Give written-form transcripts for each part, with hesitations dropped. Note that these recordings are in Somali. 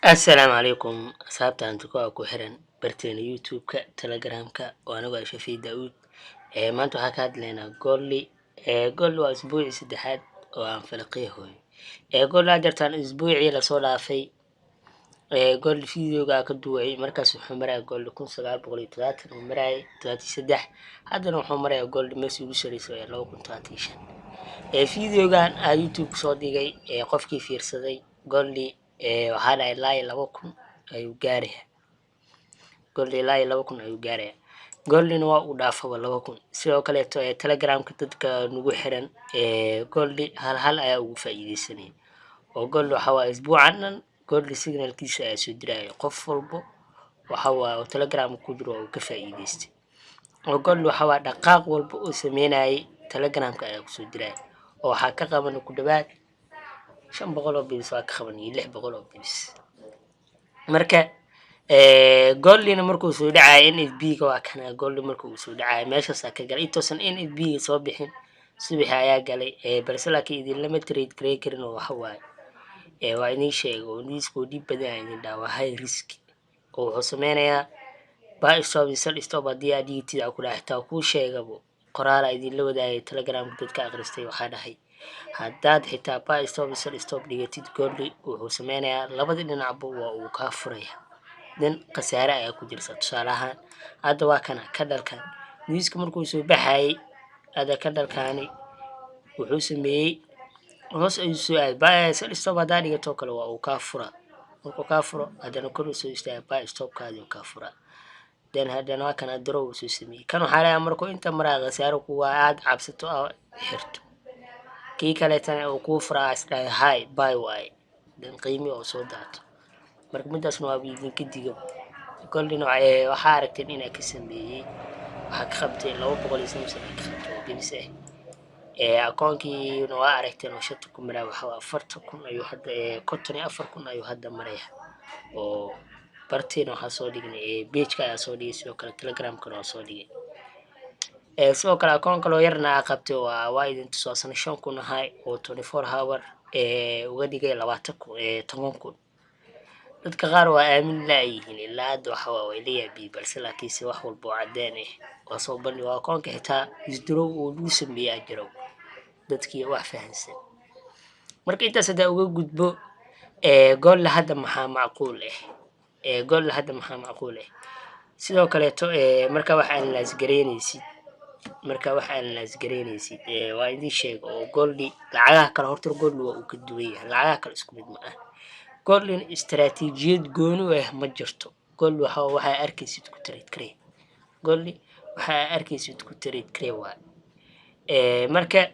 السلام عليكم أصحابتا أنتكوا أكو حرن برتين يوتيوب كا تليجرام كا وأنا بقى شفي داود ما أنتو حكاد لنا قول لي أسبوعي سدحات وأن فلقيه هوي قول لي أدرتان أسبوعي لصولا في قول لي فيديو قا كدوعي مركز حمراء قول لي كون سقال بقولي تلات ومراي تلاتي سدح هذا نوع حمراء قول لي مسي وشري سوي لو كنت تلاتيشن فيديو قان يوتيوب صودي جاي قفكي فيرسدي قول لي waxaa dhahay ilaa iyo 2,000 ayuu gaarayaa gold ilaa iyo 2,000 ayuu gaarayaa goldina waa uu dhaafaba 2,000 sidoo kaleeto telegramka dadka nagu xiran gold hal ayaa ugu faa'iideysanaya oo gold waxa waa isbuucan dhan gold signalkiisa ayaa soo diraya qof walbo waxa waa oo telegram ku jiro oo ka faa'iideystay oo gold waxa waa dhaqaaq walba oo sameynayay telegramka ayaa ku soo diraya oo waxa ka qaban ku dhawaad 500 بيس waa ka qaban 600 بيس marka goldina markuu soo dhacay NFB ga waa kana gold markuu soo dhacay meeshaas ka galay intoosan NFB ga soo bixin subax ayaa galay balse laakiin idin lama trade gareey karin oo waxa waay waa inii sheego oo niisku dib badan idin dhaawa high risk oo wuxuu sameynayaa buy stop hadii aad digtida ku dhaxtaa ku sheegabo qoraal idin la wadaagay telegram dadka akhristay waxa dhahay haddaad xitaa buy stop dhigatid gold wuxuu sameynayaa labada dhinacba waa uu ka furaya dan qasaare ayaa ku jirta tusaale ahaan hadda waa kana ka dhalkan niiska markuu soo baxay ada ka dhalkaani wuxuu sameeyay hoos ayuu soo aaday buy stop haddaa dhigato kale waa uu ka fura markuu ka furo haddana kor soo istaagay buy stop kaadi uu ka fura dan haddana waa kana draw soo sameeyay kan waxa la markuu inta maraa qasaare ku waa aad cabsato xirto kii kale tan oo ku furaas hay buy way dan qiimi oo soo daato marka midaasna waa idin ka digo goldina waxa aragteen inay ka sameeyay waxa ka qabtay 250 ka qabtay bimse akoonkii waa aragteen oo shatu ku maraa waxa 40,000 ayuu hadda 54,000 ayuu hadda maraya oo bartiin waxa soo dhignay page ka soo dhigay sidoo kale telegram ka soo dhigay sidoo kale akoonka loo yarna qabtay waa idin tusaasan 5,000 ahay oo 24 hour uga dhigay 10,000 dadka qaar waa aamin laayihiin ilaa hadda waxa waa leeyahay balse laakiin si wax walba oo cadeen oo soo bandhig waa akoonka xitaa isdrow oo lagu sameeyay jiro dadkii wax fahansan marka intaas hadda uga gudbo gool hadda maxaa macquul sidoo kale marka waxaan laas gareynaysid waa idin sheeg oo goldi lacagaha kala horta gold waa uu ka duwan yahay lacagaha kala isku mid ma ah goldin istaraatiijiyad gooni ah ma jirto gold waxa arkaysid ku trade crane waa marka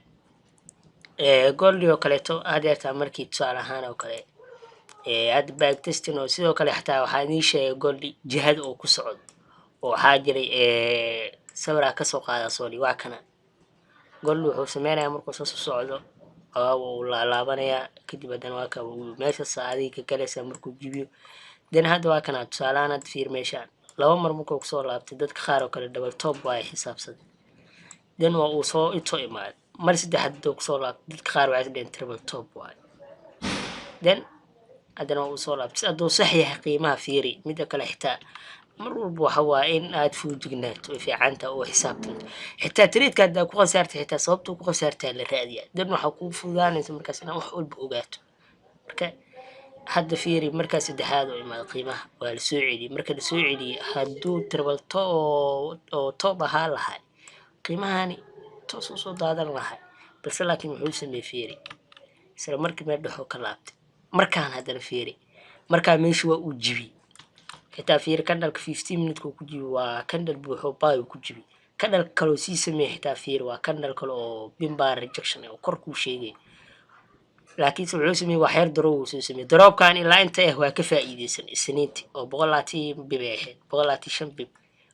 gold oo kale adeerta markii tusaale ahaan oo kale had back testing oo sidoo kale xataa waxa idin sheegay gold jihad oo ku socdo oo waxa jiray sawira ka soo qaada soo waa kana gold wuxuu sameynayaa markuu soo socdo oo la laabanaya kadib haddana waa ka meesha saacadii ka galaysa markuu jibiyo dan hadda waa kana tusaalahan fiir meeshaan laba mar markuu soo laabtay dadka qaar oo kale double top waa xisaabsan dan waa uu soo into imaad mar saddexaad uu soo laabtay dadka qaar waa isdeen triple top waa dan haddana uu soo laabtay adoo sax yahay qiimaha fiiri mid kale xitaa mar walba waxa waa in aad fuujignaato fiicanta oo xisaabtan xitaa trade-ka hadda ku qasaartay xitaa sababta ku qasaartay la raadiyaa dan waxa ku fududaanaysa markaas inaad wax walba ogaato marka hadda fiiri markaas saddexaad oo imaad qiimaha waa la soo celiyay marka la soo celiyay hadduu triple oo top ahaa lahay qiimahani toos soo daadan lahay balse laakiin wuxuu sameeyay fiiri isla markii meel dhaxo ka laabtay markaan hadda fiiri marka meesha waa uu jibiyay xitaa fiir kandalka 15 minutes ku jibi waa kandal buuxo baayo ku jibi kandal kale si sameeyay xitaa fiir waa kandal kale oo bimba rejection oo kor ku sheegay laakiin wuxuu sameeyay wax yar draw soo sameeyay drawkan ilaa inta waa ka faa'iideysan isniintii oo 120 bib ahayd 125 bib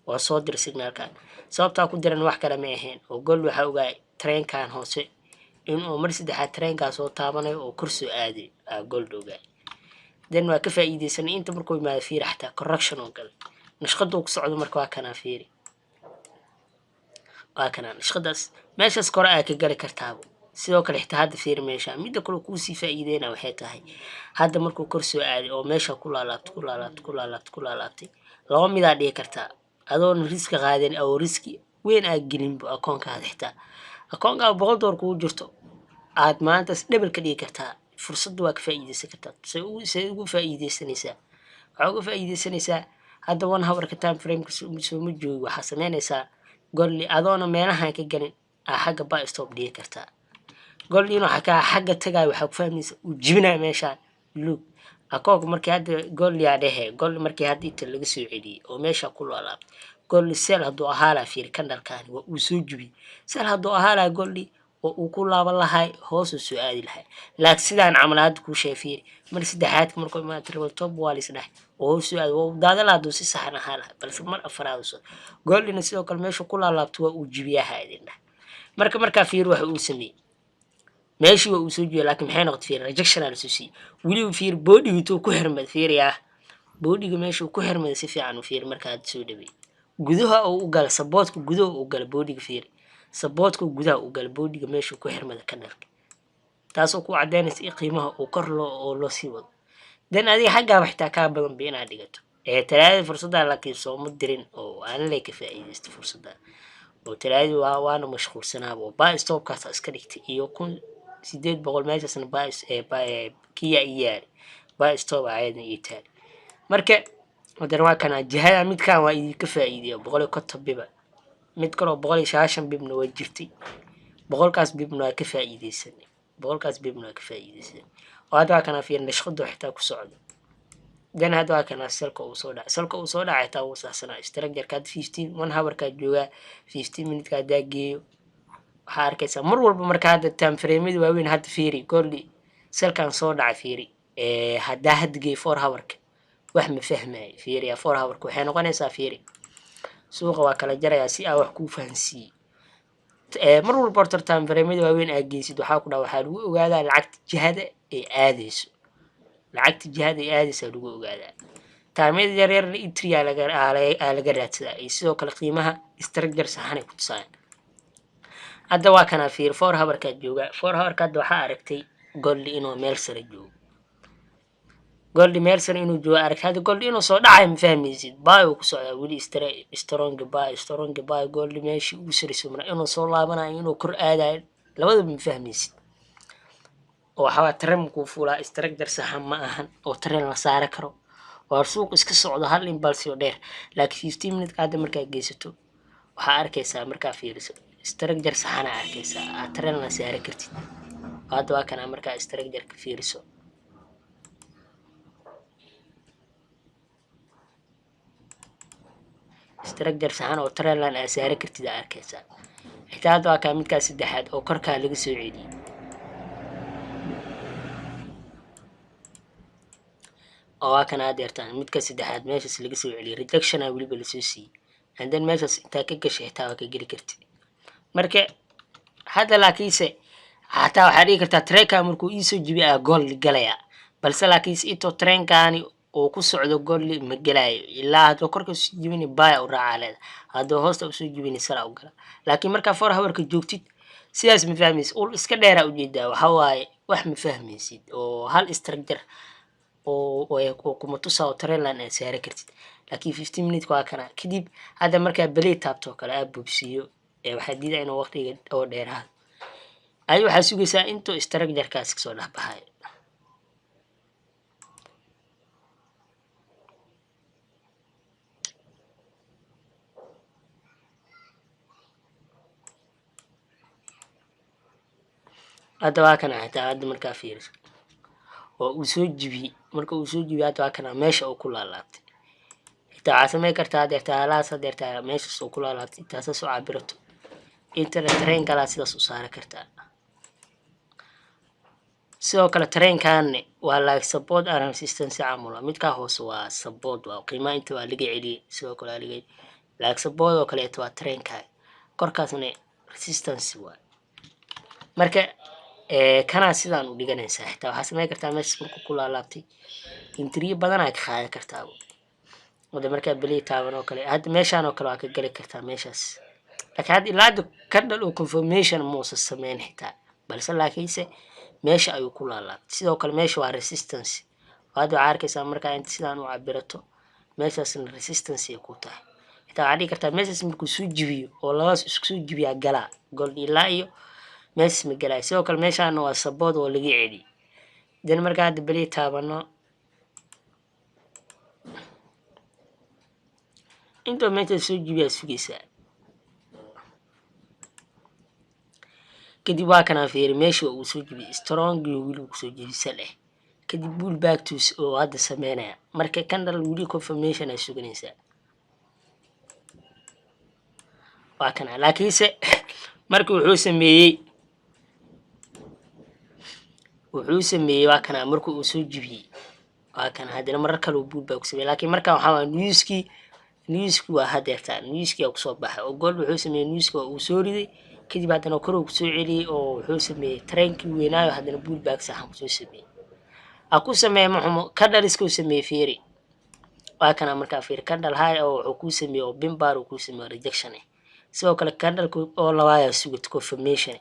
waa soo dir signalkan sababta ku diran wax kale ma ahayn oo gool waxa ogaay trainkan hoose inuu mar saddexaad trainkaas oo taabanayo oo kor soo aaday gool ogaay dan waa ka faa'iideysan inta markuu imaado fiir xataa correction oo gal nashqadu ku socdo marka waa kana fiiri waa kana nashqadaas meeshaas kor ay ka gali kartaa sidoo kale xitaa hadda fiir meesha midda kale kuusii faa'iideyna waxay tahay hadda markuu kor soo aaday oo meesha ku laalaabtay laba midaa dhihi kartaa adoon riski qaadin oo riski weyn aa gelinba akoonkaada xitaa akoonkaada $100 kugu jirto aad maantas dhebel ka dhigi kartaa fursadda waa ka faa'iideysan kartaa say ugu faa'iideysanaysaa waxaa uga faa'iideysanaysaa hadda 1 hour-ka time frame-ka sooma joogi waxaa sameynaysaa golli adoona meelahan ka galin aa xagga buy stop dhigi kartaa golli inuu xagga tagayo waxaa ku fahmaysa uu jibinaya meeshaan look akoonka markii hadda golli aa dhehe golli markii hadda inta laga soo celiyey oo meesha ku laalaabtay golli sel hadduu ahaa lahaa fiir kandhalkaani waa uu soo jibiyey sel hadduu ahaa lahaa golli oo uu ku laaban lahay hoosuu soo aadi lahay laakiin sidaan camal hadda kuu sheeg fiiri mar saddexaadka markuu imaado triple top waa lisdhahay oo hoos soo aadi waa daada lahaa hadduu si saxan ahaa lahay balse mar afaraad soo gollina sidoo kale meesha ku laalaabto waa uu jibiyaha idin dhah markaa fiir waxa uu sameeyey meeshii waa uu soo jibiyey laakiin maxay noqotay fiir rejection aa lasoo siiyey weliba fiir boodhigi intuu ku xirmad fiiriyaa boodhiga meeshuu ku xirmada si fiican u fiir markaa hadda soo dhaweey gudaha oo u gala saboodka gudaha u gala boodhiga fiir saboodka gudaha u gala boodhiga meeshuu ku xirmada kandhalka taasoo ku cadeynaysa in qiimaha uu kor loo sii wado dan adiga xaggaaba xitaa kaa badan ba inaad dhigato talaadada fursaddaa laakiin sooma dirin oo aan lay ka faa'iidaysta fursaddaa oo talaadadii waana mashquulsanaaba oo buy stopkaasa iska dhigtay iyo 1800 meeshaasna kiya iyaali buy stop ayadna ii taali marka haddana waa kana jihada midkaan waa idinka faa'iideeya 150 biba mid kaloo 150 bibna waa jirtay 100kaas bibna waa ka faa'iideysanay 100kaas bibna waa ka faa'iideysanay oo hadda waa kana fiir nashqado xitaa ku socdo dan hadda waa kana salka uu soo dhacay xitaa uu saxsanaa structure-ka 15 1 hour-ka joogaa 15 minute-ka haddaa geeyo waxaa arkaysaa mar walba marka hadda time frame-yada waaweyn hadda fiiri golli salkan soo dhacay fiiri haddaa hadda geeyo 4 hour-ka wax ma fahmaayo fiiri 4 hour-ka waxay noqonaysaa fiiri suuqa waa kala jarayaa si aa wax kuu fahansiiyo mar walba horta time frame-yada waaweyn aa geysid waxaa ku dhaha waxaa lagu ogaadaa lacagta jihada ay aadayso lagu ogaadaa taamyada yaryarna entry aa laga raadsadaa iyo sidoo kale qiimaha structure saxan ay ku tusayaan hadda waa kana fiir 4 hour-ka jooga 4 hour-ka hadda waxaa aragtay golli inuu meel sare joogo golli meel sare inuu joogo aragtay hadda golli inuu soo dhacay ma fahmaysid buy uu ku socdaa weli strong buy golli meeshii uu sariso mar inuu soo laabanayo inuu kor aadayo labadaba ma fahmaysid oo waxaa tren ku fuulaa structure saxan ma ahan oo tren la saari karo oo suuq iska socdo hal impulse oo dheer laakiin 15 minute hadda markaa geysato waxaa arkaysaa markaa fiiriso structure saxan aa arkaysaa tren la saari kartid hadda waa kana markaa structure ka fiiriso structure saxan oo tren lan aa saari kartid aa arkaysaa xitaa hadda waa kaa midkaa saddexaad oo korkaa laga soo celiyey oo waa kana adeertaan midka saddexaad meeshaas laga soo celiyey rejection aa weliba lasoo siiyey and then meeshaas intaa ka gashay xitaa waa ka geli kartid marka hadda laakiinse xataa waxaa dhigi kartaa trenka markuu iisoo jibiy aa gool galaya balse laakiinse intoo trenkaani oo ku socdo golli ma gelayo ilaa hadduu korka soo jibini buy u raacaa leeda hadduu hoosta usoo jibini sala u gala laakiin markaa 4 hour-ka joogtid sidaas ma fahmaysid ul iska dheeraa ujeedaa waxaa waaye wax ma fahmaysid oo hal structure oo kuma tusaa oo trailan aad saari kartid laakiin 15 minute waa kana kadib hadda markaa belay taabto kale aad bubsiyo waxaa diidaa inuu waqtiga oo dheeraado ay waxaa sugaysaa intuu structure-kaas ka soo dhaxbaxayo hadda waa kana xitaa hadda markaa fiiriso oo uu soo jibiyey marka uu soo jibiyey hadda waa kana meesha uu ku laalaabtay xitaa waxaa samey kartaa adeertaa halaas adeertaa meeshaas uu ku laalaabtay intaasa soo cabirato internet train kalaa sidaas u saari kartaa sidoo kale trainkan waa like support and resistance caamula midkaa hoose waa support waa qiimaha inta waa laga celiyey sidoo kale laga like support oo kaleeto waa trainka korkaasna resistance waa marka kana sidaan u dhiganaysaa xitaa waxaa samey kartaa meeshaas markuu ku laalaabtay intriyo badan aa ka qaadan kartaa wada markaa belay taaban oo kale hadda meeshaan oo kale waa ka gali kartaa meeshaas laakiin hadda ilaa hadda ka dhal oo confirmation muusa sameyn xitaa balse laakiinse meesha ayuu ku laalaabtay. sidoo kale meesha waa resistance, hadda waxaa arkaysaa markaa inta sidaan u cabirato meeshaasna resistance ay ku tahay. xitaa waxaa dhihi kartaa meeshaas markuu soo jibiyo oo labadaas isku soo jibiyaa galaa gold ilaa iyo meeshaas ma galaayo. sidoo kale meeshaana waa support oo laga celiy. dan markaa hadda beli taabano intoo meeshaas soo jibiyaa sugaysaa. kadib waa kanaa fiiri meesha uu soo jibiyay strong iyo wili uu kusoo jibisa leh. kadib bull back to oo hadda sameynaya marka candle wili confirmation ay suganaysaa. waa kana laakiinse marka wuxuu sameeyey waa kana marka uu soo jibiyay waa kana hadana marar kale uu bull back ku sameeyay. laakiin marka waxa waa newski waa hadeerta newski ku soo baxay oo gold wuxuu sameeyay newski uu soo riday kadib hadana kor uu ku soo celiyay oo wuxuu sameeyay trendkii weynaayo hadana bull back saxan ku soo sameeyay. aku sameeyay maxumo candle isku sameeyay fiiri waa kana marka fiiri candle high oo wuxuu ku sameeyay oo pin bar uu ku sameeyay rejection sidoo kale candle oo labaad sugid confirmation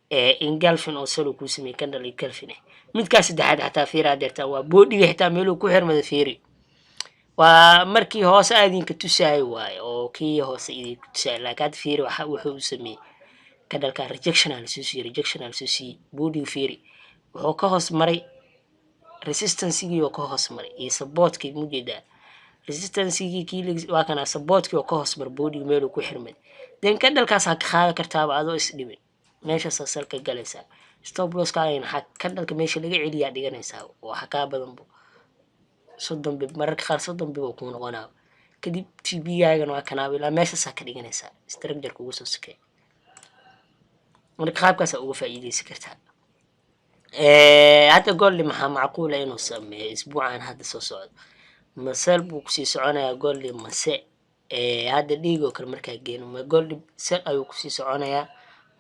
engulfing oo soo ku sameeyay candle engulfing midkaas saddexaad xataa fiiri adeerta waa boodiga xitaa meel uu ku xirmada fiiri waa markii hoose aadinka tusay waay oo kii hoose idinka tusay laakiin fiiri waxa wuxuu sameeyay candle ka rejection aan soo si boodiga fiiri wuxuu ka hoos maray resistance-gii oo ka hoos maray iyo support-kii mujeeda resistance-gii kii waa kana support-kii oo ka hoos maray boodiga meel uu ku xirmay. dan candle-kaas ka qaadi kartaa adoo is dhibin meeshaas salka galaysa stop loss ka ayna candle-ka meesha laga celiyaa dhiganaysaa waxa ka badan 30 bib mararka qaar 30 bib oo ku noqonaa. kadib TB-gaaga waa kana ilaa meeshaas ka dhiganaysaa structure kugu soo sakay marka qaabkaas uga faa'iideysan kartaa. hadda gold maxaa macquul ah inuu sameeyo isbuucan hadda soo socdo masal buu ku sii soconayaa gold mase hadda dhiigo kale markaa geeno ma gold sell ayuu ku sii soconayaa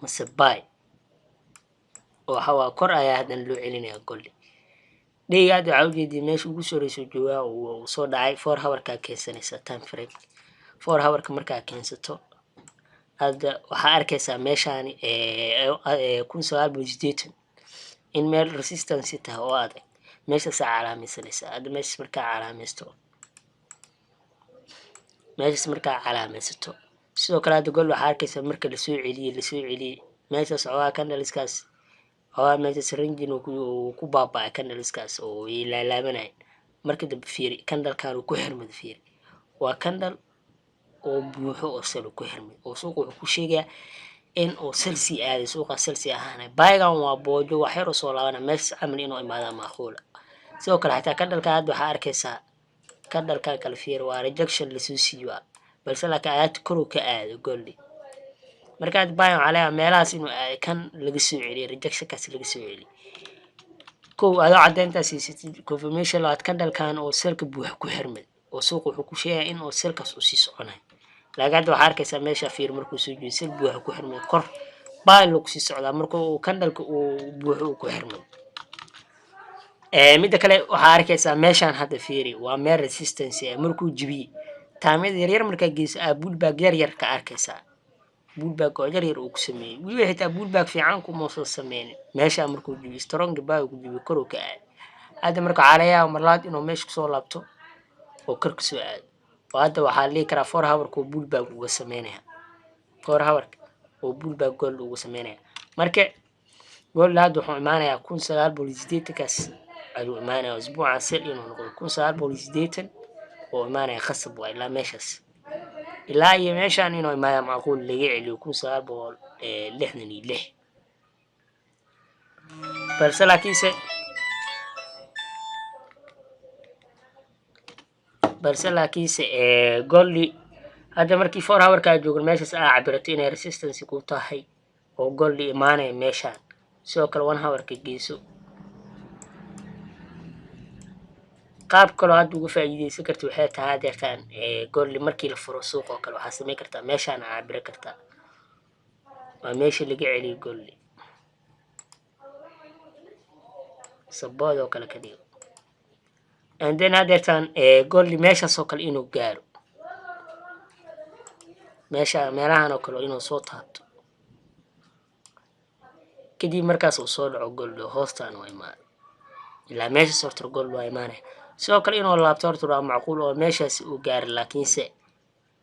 mase buy oo waxa kor ayaa hadda loo celinayaa gold dhiiga hadda waxa ujeedii meesha ugu soo reeso joogaa uu soo dhacay 4 hour ka keensanaysa time frame 4 hour ka markaa keensato hadda waxa arkaysaa meeshaan 1980 in meel resistance tahay oo adag meesha calaamaysanaysa. hadda meesha markaa calaamaysato sidoo kale hadda gold waxa arkaysaa marka la soo celiyay meeshaas oo candle-iskaas oo meeshaas range uu ku baaba'ay candle-iskaas oo ilaalaabanay marka dambe fiiri candle-kan uu ku xirmay fiiri waa candle oo buuxo oo sal ku xirmay oo suuq wuxuu ku sheegaa in oo selsi aaday suuqa selsi ahaanay baygan waa boojo wax yar oo soo laabana meesha amal inuu imaado macquul. sidoo kale xitaa candle-ka hadda waxa arkaysaa candle-ka kala fiir waa rejection la soo siiyo balse laakiin aad kor ka aado gold marka bayan calaa meelahaas inuu kan laga soo celiyay rejection kaas laga soo celiyay koow aad cadeynta siisay confirmation laad candle-kan oo selka buux ku xirmay oo suuq wuxuu ku sheegay in oo selkaas uu sii soconayo. laakiin waxa arkaysaa meesha fiir markuu soo jeedsay buux ku xirmay kor baa loo sii socdaa markuu candle-ka uu buux ku xirmay. mid kale waxa arkaysaa meeshaan hadda fiiri waa meel resistance markuu jibiyay taamid yar markaa geeso bull back yar ka arkaysaa bull back oo yar uu ku sameeyay wili xitaa bull back fiican kuma soo sameeyay meesha markuu jibiyay strong baa ku jibiyay kor ka aad hadda marka calayaa marlaad inuu meesha soo laabto oo kor ka soo aad hadda waxaa la karaa 4 hour ko bull back uga sameeynaya 4 hour oo bull back gold uga sameeynaya marka gold hadda wuxuu imaanayaa 1980 kaas ayuu imaanayaa isbuuca sel inuu noqdo 1980 oo imaanaya khasab waa ilaa meeshaas ilaa iyo meeshaan inuu imaado macquul laga celiyo 1966 balse laakiinse gold hadda markii 4 hour ka joogo meeshaas cabirato inay resistance ku tahay oo gold imaanaya meeshaan sidoo kale 1 hour ka geeso qaab kale aad uga faa'iideysan karto waxay tahay adeertaan gold markii la furo suuq oo kale waxa sameyn kartaa meeshaan cabir kartaa waa meesha laga celiyo gold sabad oo kale ka dhigo and then adeertaan gold meeshaas oo kale inuu gaaro meesha meelahan oo kale inuu soo taabto kadib markaas uu soo dhaco golli hoostaan waa imaado ilaa meeshaas horta golli waa imaanaya sidoo kale inuu laabto horta waa macquul oo meeshaas uu gaari laakiinse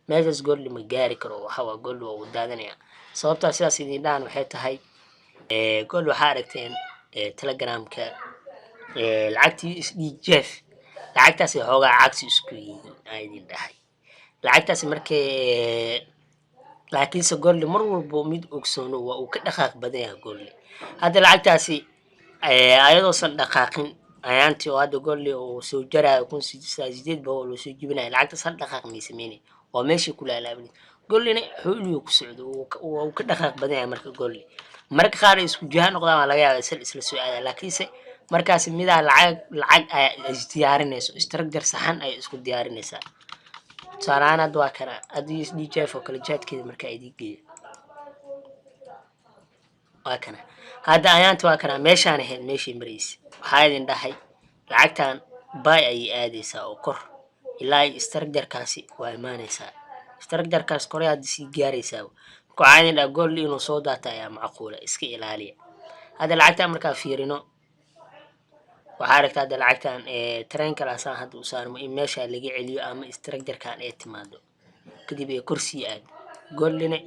meeshaas golli ma gaari karo waxa waa golli waa uu daadanaya sababtaa sidaas idin dhahan waxay tahay golli waxaa aragteen telegramka lacagtii isdhiijeef lacagtaas xoogaa cagsi isku yihiin aan idin dhahay lacagtaas markay laakiinse golli mar walbo mid ogsoono waa uu ka dhaqaaq badan yahay golli hadda lacagtaasi ayadoosan dhaqaaqin ayaantii oo hadda golli uu soo jaraayo 1800 baa loo soo jibinayo lacagtaas hal dhaqaaq may sameynay oo meeshii ku laalaabnay gollina xooliyo ku socdo uu ka dhaqaaq badan yahay marka golli marka qaar isku jahan noqdaan laga yaabaa isla soo aada laakiinse markaas midaa lacag ay isdiyaarinayso structure saxan ay isku diyaarinaysaa tusaalahaan hadda waa kana haddii isdhiijeef oo kale jaadkeeda marka idin geeyo waa kana hadda ayaanta waa kana meeshaan ahayd meeshii maraysa waxaa idin dhahay lacagtan bay ayay aadaysaa oo kor ilaa structurekaasi waa imaanaysaa structurekaas kore hadda sii gaaraysaa waxaa idin dhahay golli inuu soo daata ayaa macquula iska ilaaliya hadda lacagtan markaa fiirino waxaa aragtaa hadda lacagtan tareenka laasaan hadda u saarmo in meesha laga celiyo ama structurekan ay timaado kadib ay kor sii aado gollina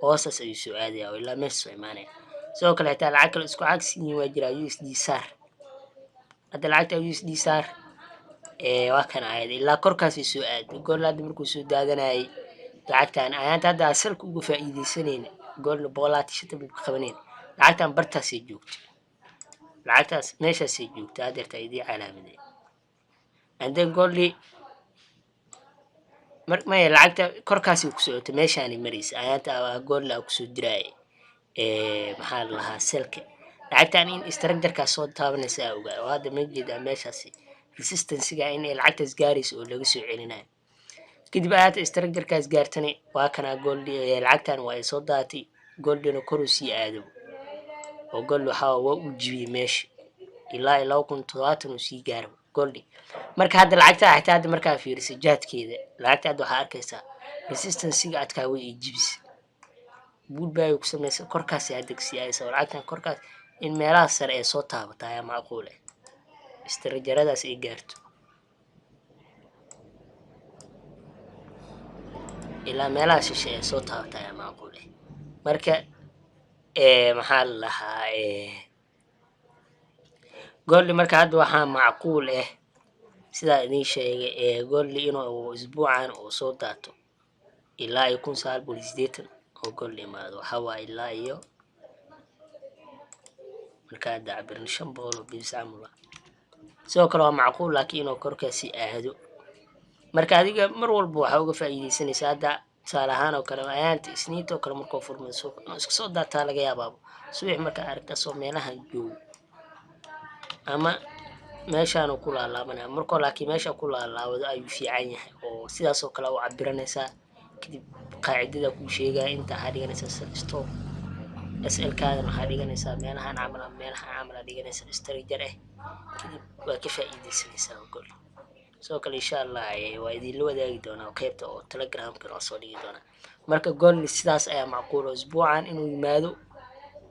hoosas ayuu soo aadaya oo ilaa meesha soo imaanaya sidoo kale xitaa lacag kale isku cagsi yihiin waa jiraa USD SAR hadda lacagta USD SAR waa kan ahayd ilaa korkaasay soo aado goll hadda markuu soo daadanayay lacagtan ayaanta hadda asalka uga faa'iidaysanayna goll boolaati shata buu qabaneen lacagtan bartaasay joogto lacagtaas meeshaasay joogto hadeerta idii calaamaday ande golli maya lacagta korkaasay ku socoto meeshaanay maraysa ayaanta golli aa kusoo diraaya maxaa la lahaa selka lacagtan in structurekaas soo taabanaysa aa ogaa oo hadda ma jeedaa meeshaasi resistancega in ay lacagtaas gaarayso oo laga soo celinayo kadib ayaanta structurekaas gaartana waa kana golli lacagtan waa ay soo daatay gollina koruu sii aado oo golli waxaa waa u jibiyey meesha ilaa 2070 uu sii gaaro golli marka hadda lacagta xitaa hadda markaa fiiriso jaadkeeda lacagta hadda waxaa arkaysaa resistancega adkaa way ay jibisay buulbaayo ku samaysa korkaas hadda kasii aadaysa oo lacagtan korkaas in meelaha sare ee soo taabata ayaa macquul ah istirajaradaas ay gaarto ilaa meelaha shishe ee soo taabata ayaa macquul ah marka maxaa la lahaa golli marka hadda waxaa macquul ah sidaa idin sheegay golli inuu isbuucan uu soo daato ilaa 1980 oo golli imaado waxaa waa ilaa iyo marka hadda cabirna 500 oo bibis camula sidoo kale waa macquul laakiin inuu korkaasi aado marka adiga mar walba waxaa uga faa'iidaysanaysaa hadda tusaale ahaan oo kale ayaanta isniinta oo kale markuu furmay suuq iska soo daataa laga yaabaa subax markaa aragta soo meelahan joogo ama meeshaan ku laalaabanaya markoo laakiin meesha ku laalaawado ayuu fiican yahay oo sidaas oo kale u cabiranaysaa kadib qaacidada ku sheegaya inta waxaa dhiganaysaa stop SL kaadana waxaa dhiganaysaa meelahan camal dhiganaysaa structure kadib waa ka faa'iidaysanaysaa gol sidoo kale insha Allah waa idin wadaagi doonaa qaybta oo telegramka oo soo dhigi doonaa marka gol sidaas ayaa macquul oo isbuucan inuu yimaado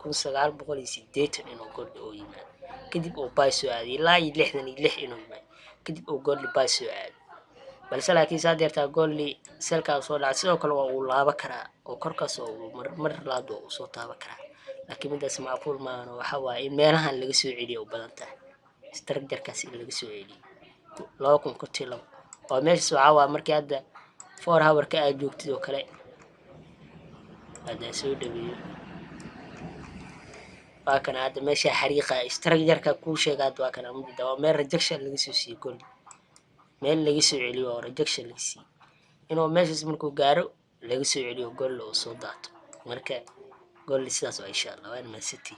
1980 inuu gol oo yimaado kadib oo bay soo aadi ilaa 66 inuu yimaado kadib oo gol bay soo aadi balse laakiin saadeerta golli selka soo dhacay sidoo kale waa uu laaba karaa oo korkaas oo mar laado uu soo taaba karaa laakiin midaas macquul ma aha waxa waaye meelahan laga soo celiyo badan tahay structurekaas in laga soo celiyo 2012 oo meesha waxa waa markii hadda 4 hour ka ay joogtid oo kale hadda soo dhaweeyo waa kana hadda meesha xariiqa structureka ku sheegay waa kana muddo waa meel rejection laga soo siiyay golli meel laga soo celiyo oo rejection laga siiyay inuu meeshaas markuu gaaro laga soo celiyo golli oo soo daato marka golli sidaas waa insha Allah waa city